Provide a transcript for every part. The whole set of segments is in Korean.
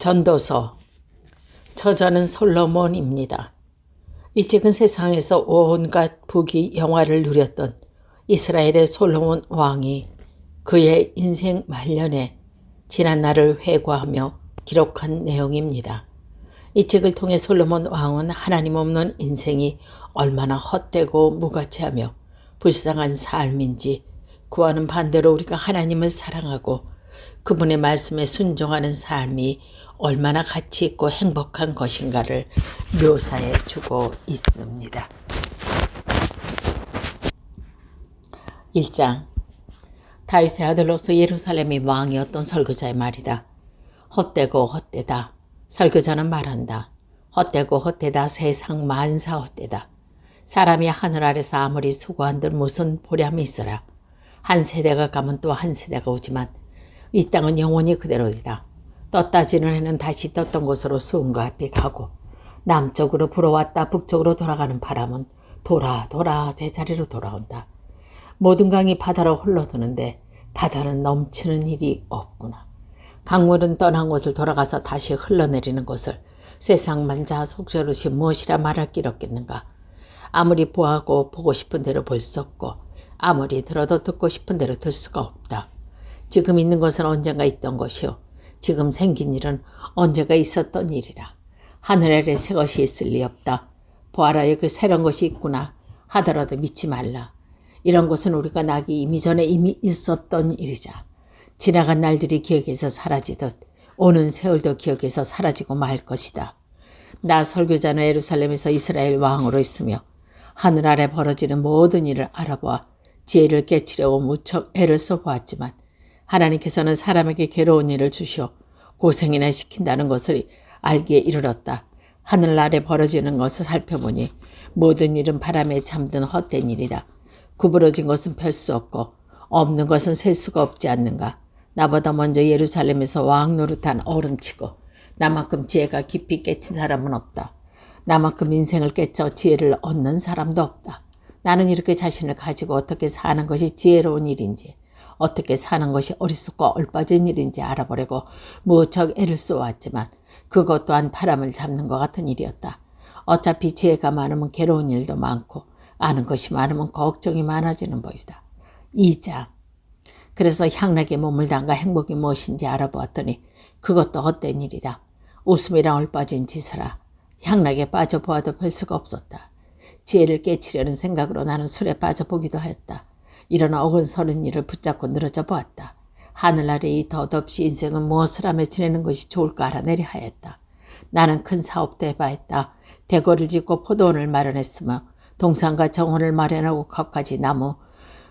전도서 저자는 솔로몬입니다. 이 책은 세상에서 온갖 부귀 영화를 누렸던 이스라엘의 솔로몬 왕이 그의 인생 말년에 지난 날을 회고하며 기록한 내용입니다. 이 책을 통해 솔로몬 왕은 하나님 없는 인생이 얼마나 헛되고 무가치하며 불쌍한 삶인지, 그와는 반대로 우리가 하나님을 사랑하고 그분의 말씀에 순종하는 삶이 얼마나 가치 있고 행복한 것인가를 묘사해 주고 있습니다. 1장. 다윗의 아들로서 예루살렘의 왕이었던 설교자의 말이다. 헛되고 헛되다. 설교자는 말한다. 헛되고 헛되다. 세상 만사 헛되다. 사람이 하늘 아래서 아무리 수고한들 무슨 보람이 있으라. 한 세대가 가면 또 한 세대가 오지만 이 땅은 영원히 그대로이다. 떴다 지는 해는 다시 떴던 곳으로 수음과 같이 가고, 남쪽으로 불어왔다 북쪽으로 돌아가는 바람은 돌아 제자리로 돌아온다. 모든 강이 바다로 흘러드는데 바다는 넘치는 일이 없구나. 강물은 떠난 곳을 돌아가서 다시 흘러내리는 것을 세상 만자 속죄릇이 무엇이라 말할 길 없겠는가. 아무리 보고 보고 싶은 대로 볼 수 없고, 아무리 들어도 듣고 싶은 대로 들 수가 없다. 지금 있는 것은 언젠가 있던 것이요, 지금 생긴 일은 언제가 있었던 일이라. 하늘 아래 새 것이 있을 리 없다. 보아라, 여기 새로운 것이 있구나 하더라도 믿지 말라. 이런 것은 우리가 나기 이전에 이미 있었던 일이자. 지나간 날들이 기억에서 사라지듯 오는 세월도 기억에서 사라지고 말 것이다. 나 설교자는 예루살렘에서 이스라엘 왕으로 있으며 하늘 아래 벌어지는 모든 일을 알아보아 지혜를 깨치려고 무척 애를 써보았지만, 하나님께서는 사람에게 괴로운 일을 주시어 고생이나 시킨다는 것을 알기에 이르렀다. 하늘 아래 벌어지는 것을 살펴보니 모든 일은 바람에 잠든 헛된 일이다. 구부러진 것은 펼 수 없고 없는 것은 셀 수가 없지 않는가. 나보다 먼저 예루살렘에서 왕 노릇한 어른치고 나만큼 지혜가 깊이 깨친 사람은 없다. 나만큼 인생을 깨쳐 지혜를 얻는 사람도 없다. 나는 이렇게 자신을 가지고 어떻게 사는 것이 지혜로운 일인지, 어떻게 사는 것이 어리석고 얼빠진 일인지 알아보려고 무척 애를 쏘았지만 그것 또한 바람을 잡는 것 같은 일이었다. 어차피 지혜가 많으면 괴로운 일도 많고 아는 것이 많으면 걱정이 많아지는 법이다. 2장. 그래서 향락에 몸을 담가 행복이 무엇인지 알아보았더니 그것도 헛된 일이다. 웃음이랑 얼빠진 짓이라. 향락에 빠져보아도 별 수가 없었다. 지혜를 깨치려는 생각으로 나는 술에 빠져보기도 하였다. 이런 어근서른 일을 붙잡고 늘어져 보았다. 하늘 아래 이 덧없이 인생은 무엇을 하며 지내는 것이 좋을까 알아내려 하였다. 나는 큰 사업도 해봐했다. 대궐을 짓고 포도원을 마련했으며 동산과 정원을 마련하고 갖가지 나무,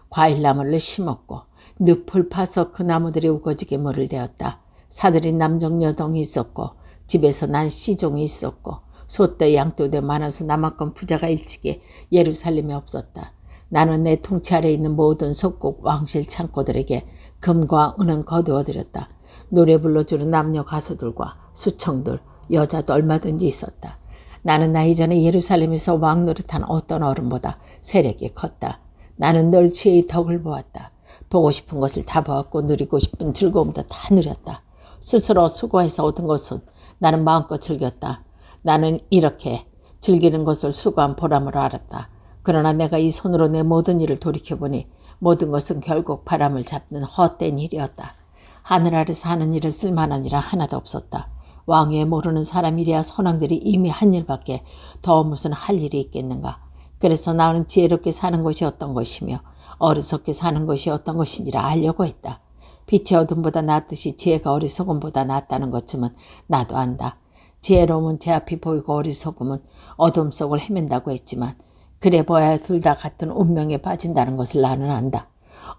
과일나무를 심었고 늪을 파서 그 나무들이 우거지게 물을 대었다. 사들인 남종 여동이 있었고 집에서 난 시종이 있었고 소떼 양떼도 많아서 나만큼 부자가 일찍이 예루살렘에 없었다. 나는 내 통치 아래에 있는 모든 속국 왕실 창고들에게 금과 은은 거두어들였다. 노래 불러주는 남녀 가수들과 수청들, 여자도 얼마든지 있었다. 나는 나 이전에 예루살렘에서 왕 노릇한 어떤 어른보다 세력이 컸다. 나는 늘 지혜의 덕을 보았다. 보고 싶은 것을 다 보았고 누리고 싶은 즐거움도 다 누렸다. 스스로 수고해서 얻은 것은 나는 마음껏 즐겼다. 나는 이렇게 즐기는 것을 수고한 보람을 알았다. 그러나 내가 이 손으로 내 모든 일을 돌이켜보니 모든 것은 결국 바람을 잡는 헛된 일이었다. 하늘 아래서 하는 일을 쓸만한 일은 하나도 없었다. 왕위에 모르는 사람이랴 선왕들이 이미 한 일밖에 더 무슨 할 일이 있겠는가. 그래서 나는 지혜롭게 사는 것이 어떤 것이며 어리석게 사는 것이 어떤 것인지를 알려고 했다. 빛의 어둠보다 낫듯이 지혜가 어리석음보다 낫다는 것쯤은 나도 안다. 지혜로움은 제 앞이 보이고 어리석음은 어둠 속을 헤맨다고 했지만 그래 보아야 둘 다 같은 운명에 빠진다는 것을 나는 안다.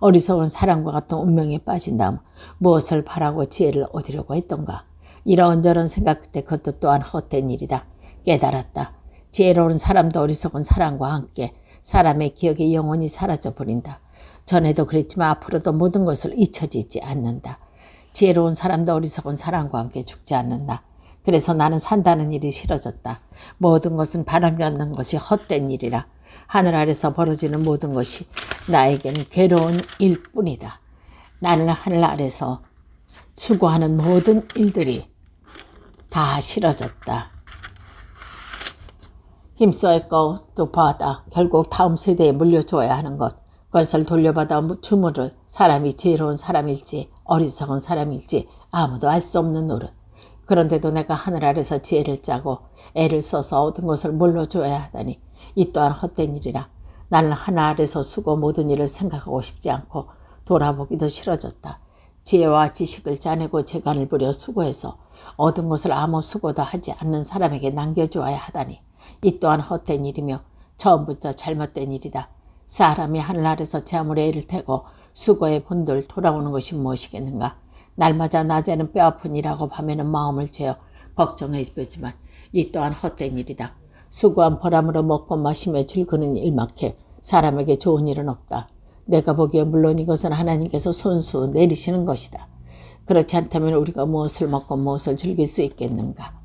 어리석은 사람과 같은 운명에 빠진다면 무엇을 바라고 지혜를 얻으려고 했던가. 이런저런 생각 끝에 그것도 또한 헛된 일이다. 깨달았다. 지혜로운 사람도 어리석은 사람과 함께 사람의 기억이 영원히 사라져버린다. 전에도 그랬지만 앞으로도 모든 것을 잊혀지지 않는다. 지혜로운 사람도 어리석은 사람과 함께 죽지 않는다. 그래서 나는 산다는 일이 싫어졌다. 모든 것은 바람이 없는 것이 헛된 일이라. 하늘 아래서 벌어지는 모든 것이 나에겐 괴로운 일뿐이다. 나는 하늘 아래서 추구하는 모든 일들이 다 싫어졌다. 힘써 애꺼 또 봐다. 결국 다음 세대에 물려줘야 하는 것. 그것을 돌려받아 주물을 사람이 지혜로운 사람일지 어리석은 사람일지 아무도 알 수 없는 노릇. 그런데도 내가 하늘 아래서 지혜를 짜고 애를 써서 얻은 것을 물려줘야 하다니 이 또한 헛된 일이라. 나는 하늘 아래서 수고 모든 일을 생각하고 싶지 않고 돌아보기도 싫어졌다. 지혜와 지식을 짜내고 재간을 부려 수고해서 얻은 것을 아무 수고도 하지 않는 사람에게 남겨주어야 하다니 이 또한 헛된 일이며 처음부터 잘못된 일이다. 사람이 하늘 아래서 제 아무리 애를 태고 수고해 본들 돌아오는 것이 무엇이겠는가. 날마다 낮에는 뼈아픈 일하고 밤에는 마음을 죄어 걱정해 보지만 이 또한 헛된 일이다. 수고한 보람으로 먹고 마시며 즐거는 일막해 사람에게 좋은 일은 없다. 내가 보기에 물론 이것은 하나님께서 손수 내리시는 것이다. 그렇지 않다면 우리가 무엇을 먹고 무엇을 즐길 수 있겠는가.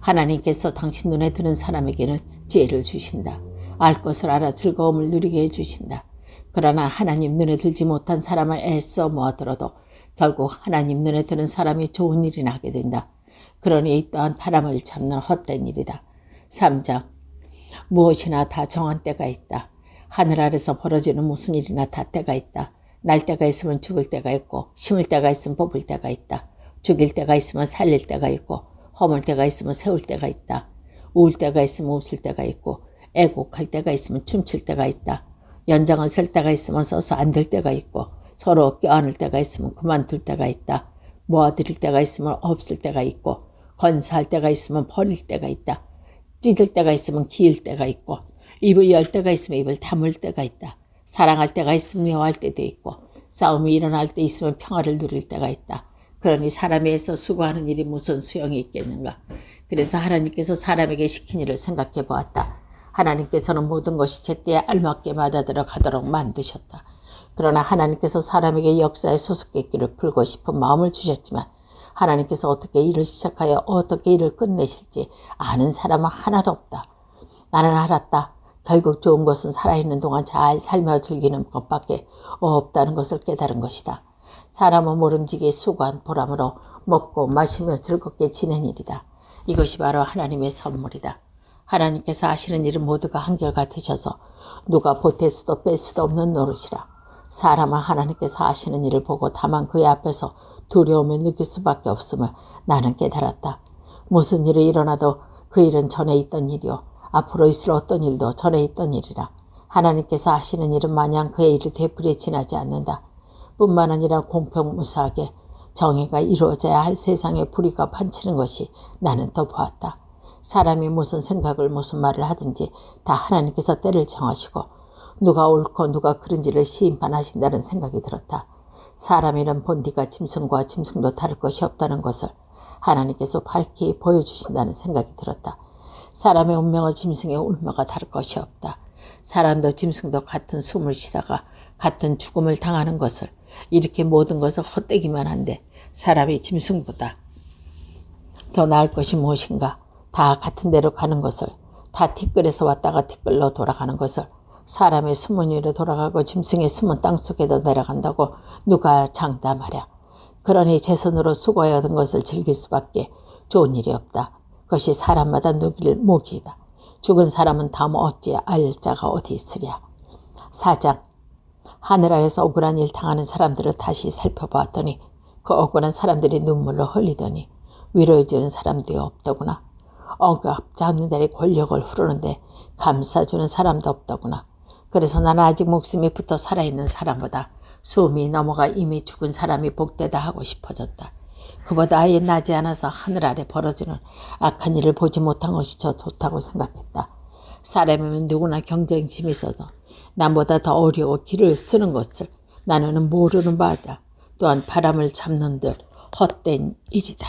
하나님께서 당신 눈에 드는 사람에게는 지혜를 주신다. 알 것을 알아 즐거움을 누리게 해주신다. 그러나 하나님 눈에 들지 못한 사람을 애써 모아들어도 결국 하나님 눈에 드는 사람이 좋은 일이나 하게 된다. 그러니 이 또한 바람을 잡는 헛된 일이다. 3장 무엇이나 다 정한 때가 있다. 하늘 아래서 벌어지는 무슨 일이나 다 때가 있다. 날 때가 있으면 죽을 때가 있고 심을 때가 있으면 뽑을 때가 있다. 죽일 때가 있으면 살릴 때가 있고 허물 때가 있으면 세울 때가 있다. 울 때가 있으면 웃을 때가 있고 애곡할 때가 있으면 춤출 때가 있다. 연장을 쓸 때가 있으면 써서 안 될 때가 있고 서로 껴안을 때가 있으면 그만둘 때가 있다. 모아드릴 때가 있으면 없을 때가 있고 건사할 때가 있으면 버릴 때가 있다. 찢을 때가 있으면 기을 때가 있고 입을 열 때가 있으면 입을 다물 때가 있다. 사랑할 때가 있으면 미워할 때도 있고 싸움이 일어날 때 있으면 평화를 누릴 때가 있다. 그러니 사람에 의해서 수고하는 일이 무슨 소용이 있겠는가. 그래서 하나님께서 사람에게 시킨 일을 생각해 보았다. 하나님께서는 모든 것이 제때에 알맞게 맞아들어 가도록 만드셨다. 그러나 하나님께서 사람에게 역사의 수수께끼를 풀고 싶은 마음을 주셨지만 하나님께서 어떻게 일을 시작하여 어떻게 일을 끝내실지 아는 사람은 하나도 없다. 나는 알았다. 결국 좋은 것은 살아있는 동안 잘 살며 즐기는 것밖에 없다는 것을 깨달은 것이다. 사람은 모름지기 수고한 보람으로 먹고 마시며 즐겁게 지낸 일이다. 이것이 바로 하나님의 선물이다. 하나님께서 하시는 일은 모두가 한결같으셔서 누가 보탤 수도 뺄 수도 없는 노릇이라. 사람은 하나님께서 하시는 일을 보고 다만 그의 앞에서 두려움을 느낄 수밖에 없음을 나는 깨달았다. 무슨 일이 일어나도 그 일은 전에 있던 일이요 앞으로 있을 어떤 일도 전에 있던 일이라. 하나님께서 하시는 일은 마냥 그의 일이 되풀이 지나지 않는다. 뿐만 아니라 공평무사하게 정의가 이루어져야 할 세상의 불의가 판치는 것이 나는 더 보았다. 사람이 무슨 생각을 무슨 말을 하든지 다 하나님께서 때를 정하시고 누가 옳고 누가 그른지를 심판하신다는 생각이 들었다. 사람이란 본디가 짐승과 짐승도 다를 것이 없다는 것을 하나님께서 밝히 보여주신다는 생각이 들었다. 사람의 운명을 짐승의 운명과 다를 것이 없다. 사람도 짐승도 같은 숨을 쉬다가 같은 죽음을 당하는 것을 이렇게 모든 것을 헛되기만 한데 사람이 짐승보다 더 나을 것이 무엇인가. 다 같은 데로 가는 것을 다 티끌에서 왔다가 티끌로 돌아가는 것을 사람의 숨은 위로 돌아가고 짐승의 숨은 땅속에도 내려간다고 누가 장담하랴. 그러니 제 손으로 수고해 얻은 것을 즐길 수밖에 좋은 일이 없다. 그것이 사람마다 누길 목이다. 죽은 사람은 다음 어찌 알 자가 어디 있으랴. 4장 하늘 아래서 억울한 일 당하는 사람들을 다시 살펴보았더니 그 억울한 사람들이 눈물로 흘리더니 위로해주는 사람도 없더구나. 억압자들의 권력을 흐르는데 감싸주는 사람도 없더구나. 그래서 나는 아직 목숨이 붙어 살아있는 사람보다 숨이 넘어가 이미 죽은 사람이 복되다 하고 싶어졌다. 그보다 아예 나지 않아서 하늘 아래 벌어지는 악한 일을 보지 못한 것이 더 좋다고 생각했다. 사람이면 누구나 경쟁심이 있어서 남보다 더 어려워 길을 쓰는 것을 나는 모르는 바다. 또한 바람을 잡는 듯 헛된 일이다.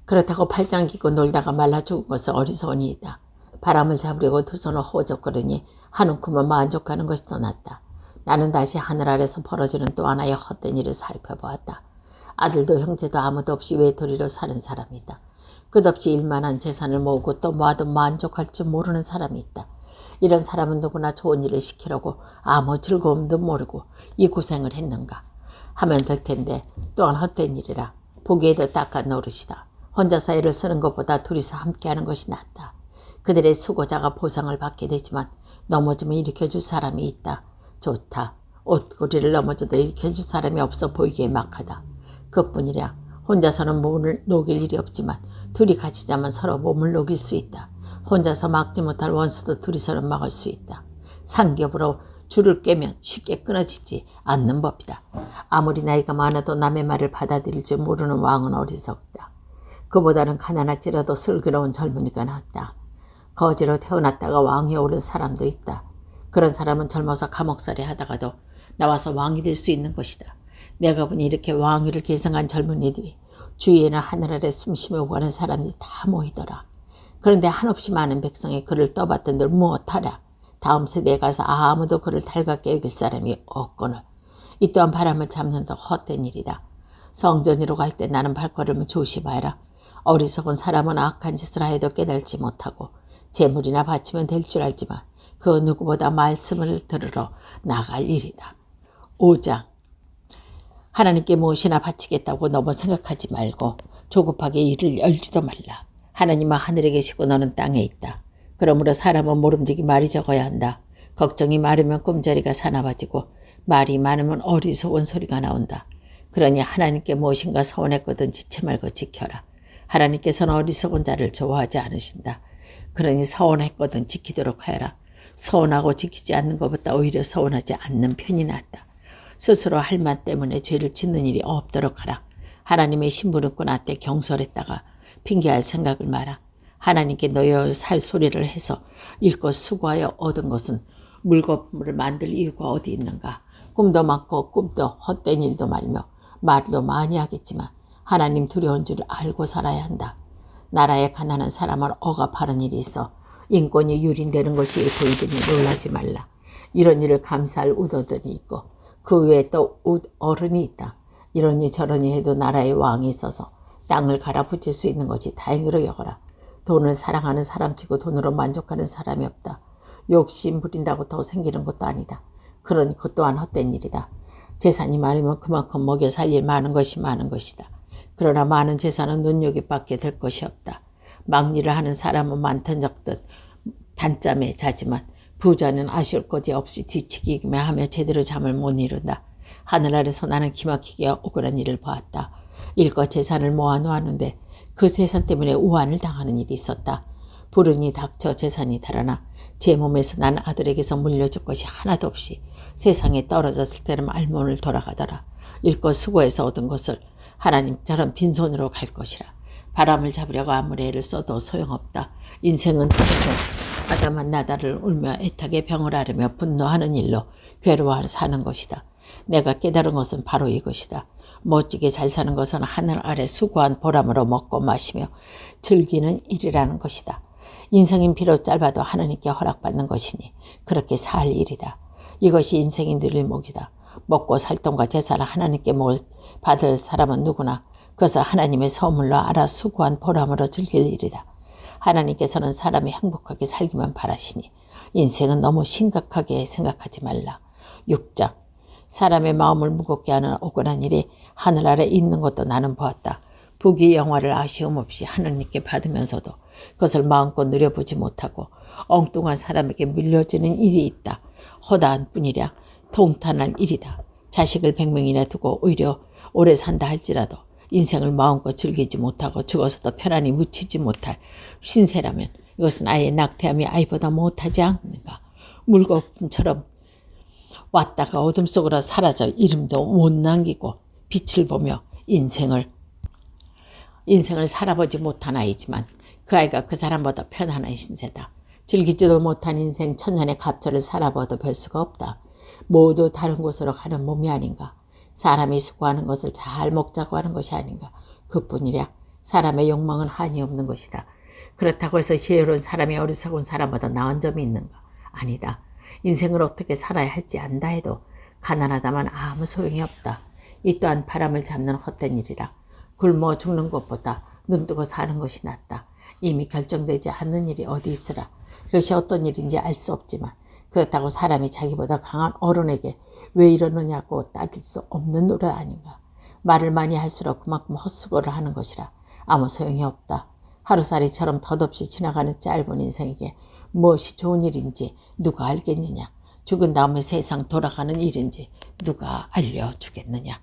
그렇다고 팔짱 끼고 놀다가 말라 죽은 것은 어리석은 일이다. 바람을 잡으려고 두 손을 호적거리니 한 움큼은 만족하는 것이 더 낫다. 나는 다시 하늘 아래서 벌어지는 또 하나의 헛된 일을 살펴보았다. 아들도 형제도 아무도 없이 외톨이로 사는 사람이 있다. 끝없이 일만한 재산을 모으고 또 모아도 만족할 줄 모르는 사람이 있다. 이런 사람은 누구나 좋은 일을 시키려고 아무 즐거움도 모르고 이 고생을 했는가 하면 될 텐데 또한 헛된 일이라 보기에도 딱한 노릇이다. 혼자서 애를 쓰는 것보다 둘이서 함께하는 것이 낫다. 그들의 수고자가 보상을 받게 되지만 넘어지면 일으켜줄 사람이 있다. 좋다. 옷걸이를 넘어져도 일으켜줄 사람이 없어 보이기에 막하다. 그뿐이랴. 혼자서는 몸을 녹일 일이 없지만 둘이 같이 자면 서로 몸을 녹일 수 있다. 혼자서 막지 못할 원수도 둘이서는 막을 수 있다. 상겹으로 줄을 꿰면 쉽게 끊어지지 않는 법이다. 아무리 나이가 많아도 남의 말을 받아들일 줄 모르는 왕은 어리석다. 그보다는 가난할지라도 슬기로운 젊은이가 낫다. 거지로 태어났다가 왕이 오른 사람도 있다. 그런 사람은 젊어서 감옥살이 하다가도 나와서 왕이 될 수 있는 것이다. 내가 보니 이렇게 왕위를 계승한 젊은이들이 주위에는 하늘 아래 숨쉬며 오가는 사람들이 다 모이더라. 그런데 한없이 많은 백성이 그를 떠받든들 무엇하랴. 다음 세대에 가서 아무도 그를 달갑게 여길 사람이 없거늘. 이 또한 바람을 잡는 더 헛된 일이다. 성전으로 갈 때 나는 발걸음을 조심하여라. 어리석은 사람은 악한 짓을 하여도 깨달지 못하고 재물이나 바치면 될 줄 알지만 그 누구보다 말씀을 들으러 나갈 일이다. 5장. 하나님께 무엇이나 바치겠다고 너무 생각하지 말고 조급하게 일을 열지도 말라. 하나님은 하늘에 계시고 너는 땅에 있다. 그러므로 사람은 모름지기 말이 적어야 한다. 걱정이 많으면 꿈자리가 사나워지고 말이 많으면 어리석은 소리가 나온다. 그러니 하나님께 무엇인가 서원했거든 지체 말고 지켜라. 하나님께서는 어리석은 자를 좋아하지 않으신다. 그러니 서원했거든 지키도록 하여라. 서원하고 지키지 않는 것보다 오히려 서원하지 않는 편이 낫다. 스스로 할 말 때문에 죄를 짓는 일이 없도록 하라. 하나님의 신부름꾼 앞에 경솔했다가 핑계할 생각을 마라. 하나님께 너여 살 소리를 해서 일껏 수고하여 얻은 것은 물거품을 만들 이유가 어디 있는가. 꿈도 많고 꿈도 헛된 일도 말며 말도 많이 하겠지만 하나님 두려운 줄 알고 살아야 한다. 나라에 가난한 사람은 억압하는 일이 있어 인권이 유린되는 것이 보이더니 놀라지 말라. 이런 일을 감사할 우도들이 있고 그 외에 또 어른이 있다. 이러니 저러니 해도 나라의 왕이 있어서 땅을 갈아붙일 수 있는 것이 다행으로 여겨라. 돈을 사랑하는 사람치고 돈으로 만족하는 사람이 없다. 욕심 부린다고 더 생기는 것도 아니다. 그러니 그 또한 헛된 일이다. 재산이 많으면 그만큼 먹여 살릴 많은 것이다. 그러나 많은 재산은 눈요깃밖에 될 것이 없다. 막리를 하는 사람은 많든 적든 단잠에 자지만 부자는 아쉬울 것이 없이 뒤치기만 하며 제대로 잠을 못 이룬다. 하늘 아래서 나는 기막히게 억울한 일을 보았다. 일껏 재산을 모아놓았는데 그 재산 때문에 우환을 당하는 일이 있었다. 불운이 닥쳐 재산이 달아나 제 몸에서 난 아들에게서 물려줄 것이 하나도 없이 세상에 떨어졌을 때는 알몸을 돌아가더라. 일껏 수고해서 얻은 것을 하나님처럼 빈손으로 갈 것이라. 바람을 잡으려고 아무리 애를 써도 소용없다. 인생은 그래서 아담한 나다를 울며 애타게 병을 앓으며 분노하는 일로 괴로워 사는 것이다. 내가 깨달은 것은 바로 이것이다. 멋지게 잘 사는 것은 하늘 아래 수고한 보람으로 먹고 마시며 즐기는 일이라는 것이다. 인생인 비록 짧아도 하나님께 허락받는 것이니 그렇게 살 일이다. 이것이 인생이 누릴 몫이다. 먹고 살 돈과 재산을 하나님께 받을 사람은 누구나 그것을 하나님의 선물로 알아 수고한 보람으로 즐길 일이다. 하나님께서는 사람이 행복하게 살기만 바라시니 인생은 너무 심각하게 생각하지 말라. 6장. 사람의 마음을 무겁게 하는 억울한 일이 하늘 아래 있는 것도 나는 보았다. 부귀 영화를 아쉬움 없이 하나님께 받으면서도 그것을 마음껏 누려보지 못하고 엉뚱한 사람에게 물려지는 일이 있다. 허다한 뿐이랴 통탄할 일이다. 자식을 100명이나 두고 오히려 오래 산다 할지라도 인생을 마음껏 즐기지 못하고 죽어서도 편안히 묻히지 못할 신세라면 이것은 아예 낙태함이 아이보다 못하지 않는가. 물거품처럼 왔다가 어둠 속으로 사라져 이름도 못 남기고 빛을 보며 인생을 살아보지 못한 아이지만 그 아이가 그 사람보다 편안한 신세다. 즐기지도 못한 인생 천년의 갑절을 살아봐도 별 수가 없다. 모두 다른 곳으로 가는 몸이 아닌가. 사람이 수고하는 것을 잘 먹자고 하는 것이 아닌가. 그뿐이랴. 사람의 욕망은 한이 없는 것이다. 그렇다고 해서 지혜로운 사람이 어리석은 사람보다 나은 점이 있는가? 아니다. 인생을 어떻게 살아야 할지 안다 해도 가난하다만 아무 소용이 없다. 이 또한 바람을 잡는 헛된 일이라. 굶어 죽는 것보다 눈뜨고 사는 것이 낫다. 이미 결정되지 않는 일이 어디 있으라. 그것이 어떤 일인지 알 수 없지만 그렇다고 사람이 자기보다 강한 어른에게 왜 이러느냐고 따질 수 없는 노래 아닌가. 말을 많이 할수록 그만큼 헛수고를 하는 것이라. 아무 소용이 없다. 하루살이처럼 덧없이 지나가는 짧은 인생에게 무엇이 좋은 일인지 누가 알겠느냐. 죽은 다음에 세상 돌아가는 일인지 누가 알려주겠느냐.